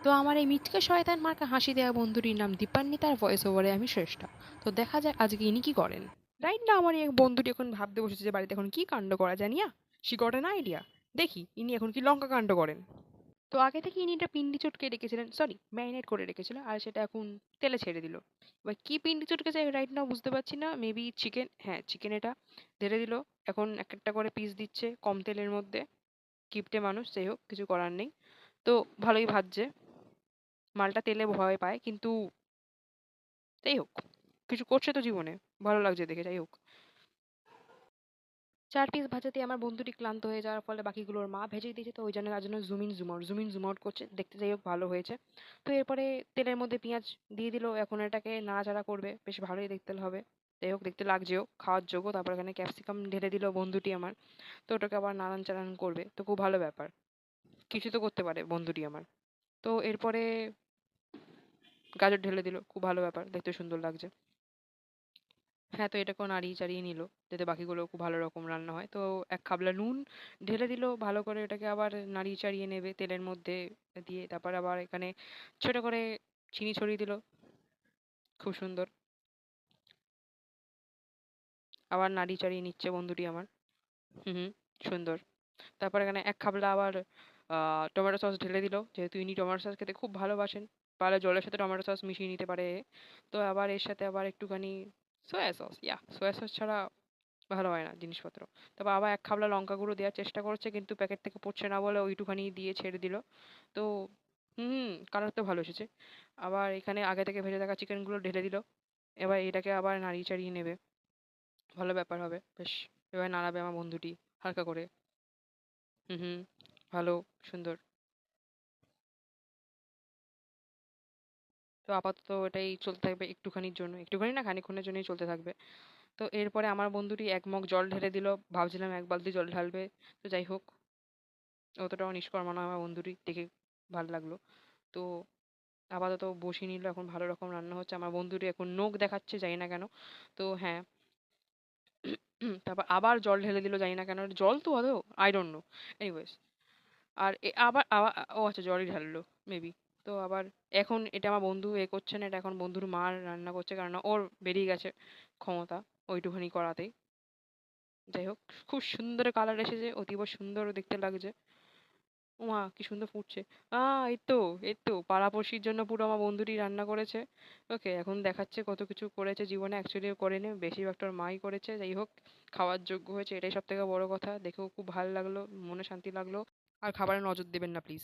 তো আমার এই মিচকে শয়তান মার্কা হাসি দেওয়া বন্ধুটির নাম দীপান্বিতা, তার ভয়েস ওভারে আমি শ্রেষ্ঠা। তো দেখা যাক আজকে ইনি কি করেন। রাইট না আমার এই বন্ধুটি এখন ভাবতে বসেছে যে বাড়িতে এখন কি কাণ্ড করা জানি না। She got an idea. দেখি ইনি এখন কি লঙ্কা কাণ্ড করেন। তো আগে থেকে ইনি একটা পিন্ডি চটকে রেখেছিলেন, সরি ম্যারিনেট করে রেখেছিল, আর সেটা এখন তেলে ছেড়ে দিল। এবার কি পিন্ডি চটকেছে রাইট নাও বুঝতে পারছি না, মেবি চিকেন, হ্যাঁ চিকেন এটা। ঢেলে দিল। এখন এক একটা করে পিস দিচ্ছে কম তেলের মধ্যে। কিপটে মানুষ, যাই হোক কিছু করার নেই। তো ভালোই ভাজছে। মালটা তেলে ভয় পায় কিন্তু যাই হোক, কিছু করছে তো জীবনে, ভালো লাগছে দেখে, যাই হোক। 4 পিস ভাজাতে আমার বন্ধুটি ক্লান্ত হয়ে যাওয়ার ফলে বাকিগুলোর মা ভেজে দিয়েছে, তো ওই জন্য তার জন্য জুম ইন জুম আউট করছে দেখতে, যাই হোক ভালো হয়েছে। তো এরপরে তেলের মধ্যে পেঁয়াজ দিয়ে দিল, এখন এটাকে নাড়াচাড়া করবে, বেশ ভালোই দেখতে হবে। যাই হোক দেখতে লাগছেও খাওয়ার যোগ্য। তারপর এখানে ক্যাপসিকাম ঢেলে দিল বন্ধুটি আমার। তো ওটাকে আবার নাড়ান চাড়ান করবে, তো খুব ভালো ব্যাপার। কিছু তো করতে পারে বন্ধুটি আমার। তো এরপরে গাজর ঢেলে দিল, খুব ভালো ব্যাপার, দেখতে সুন্দর লাগছে। হ্যাঁ, তো এটাকেও নাড়িয়ে চাড়িয়ে নিল যাতে বাকিগুলো খুব ভালো রকম রান্না হয়। তো এক খাবলা নুন ঢেলে দিল, ভালো করে এটাকে আবার নাড়িয়ে চাড়িয়ে নেবে তেলের মধ্যে দিয়ে। তারপর আবার এখানে ছোট করে চিনি ছড়িয়ে দিল, খুব সুন্দর। আবার নাড়িয়ে চাড়িয়ে নিচ্ছে বন্ধুটি আমার। হুম হুম, সুন্দর। তারপর এখানে এক খাবলা আবার টমেটো সস ঢেলে দিল, যেহেতু ইনি টমেটো সস খেতে খুব ভালোবাসেন। পারলে জলের সাথে টমেটো সস মিশিয়ে নিতে পারে। তো আবার এর সাথে আবার একটুখানি সয়া সস, সয়া সস ছাড়া ভালো হয় না জিনিসপত্র। তারপর আবার এক খাবলা লঙ্কা গুঁড়ো দেওয়ার চেষ্টা করছে কিন্তু প্যাকেট থেকে পড়ছে না বলে ওইটুখানি দিয়ে ছেড়ে দিল। তো কালার তো ভালো এসেছে। আবার এখানে আগে থেকে ভেজে থাকা চিকেনগুলো ঢেলে দিল। এবার এটাকে আবার নাড়িয়ে চাড়িয়ে নেবে, ভালো ব্যাপার হবে বেশ। এবার নাড়াবে আমার বন্ধুটি হালকা করে। হুম হুম, ভালো, সুন্দর। তো আপাতত এটাই চলতে থাকবে একটুখানির জন্য, একটুখানি না খানিকক্ষণের জন্যই চলতে থাকবে। তো এরপরে আমার বন্ধুটি এক মগ জল ঢেলে দিল, ভাবছিলাম এক বালতি জল ঢালবে। তো যাই হোক, অতটাও নিষ্কর্মা নয় আমার বন্ধুটি, দেখে ভালো লাগলো। তো আপাতত বসিয়ে নিল, এখন ভালো রকম রান্না হচ্ছে। আমার বন্ধুটি এখন নোখ দেখাচ্ছে, জানি না কেন। তো হ্যাঁ, তারপর আবার জল ঢেলে দিল, জানি না কেন, জল তো আদৌ আই ডোন্ট নো। এনিওয়েজ, আর আবার আবার ও আচ্ছা জলই ঢাললো মেবি। তো আবার এখন এটা আমার বন্ধু করছে না, এটা এখন বন্ধুর মা রান্না করছে, কারণ ওর বেরিয়ে গেছে ক্ষমতা ওইটুখানি করাতেই। যাই হোক, খুব সুন্দর কালার এসেছে, অতীব সুন্দর দেখতে লাগছে। ওমা কি সুন্দর ফুটছে। এই তো, এই তো পাড়াপড়শির জন্য পুরো আমার বন্ধুটি রান্না করেছে। ওকে, এখন দেখাচ্ছে কত কিছু করেছে জীবনে, অ্যাকচুয়ালি করেনি, বেশিরভাগটা ওর মাই করেছে। যাই হোক, খাওয়ার যোগ্য হয়েছে, এটাই সব থেকে বড় কথা। দেখেও খুব ভালো লাগলো, মনে শান্তি লাগলো। আর খাবারে নজর দেবেন না প্লিজ।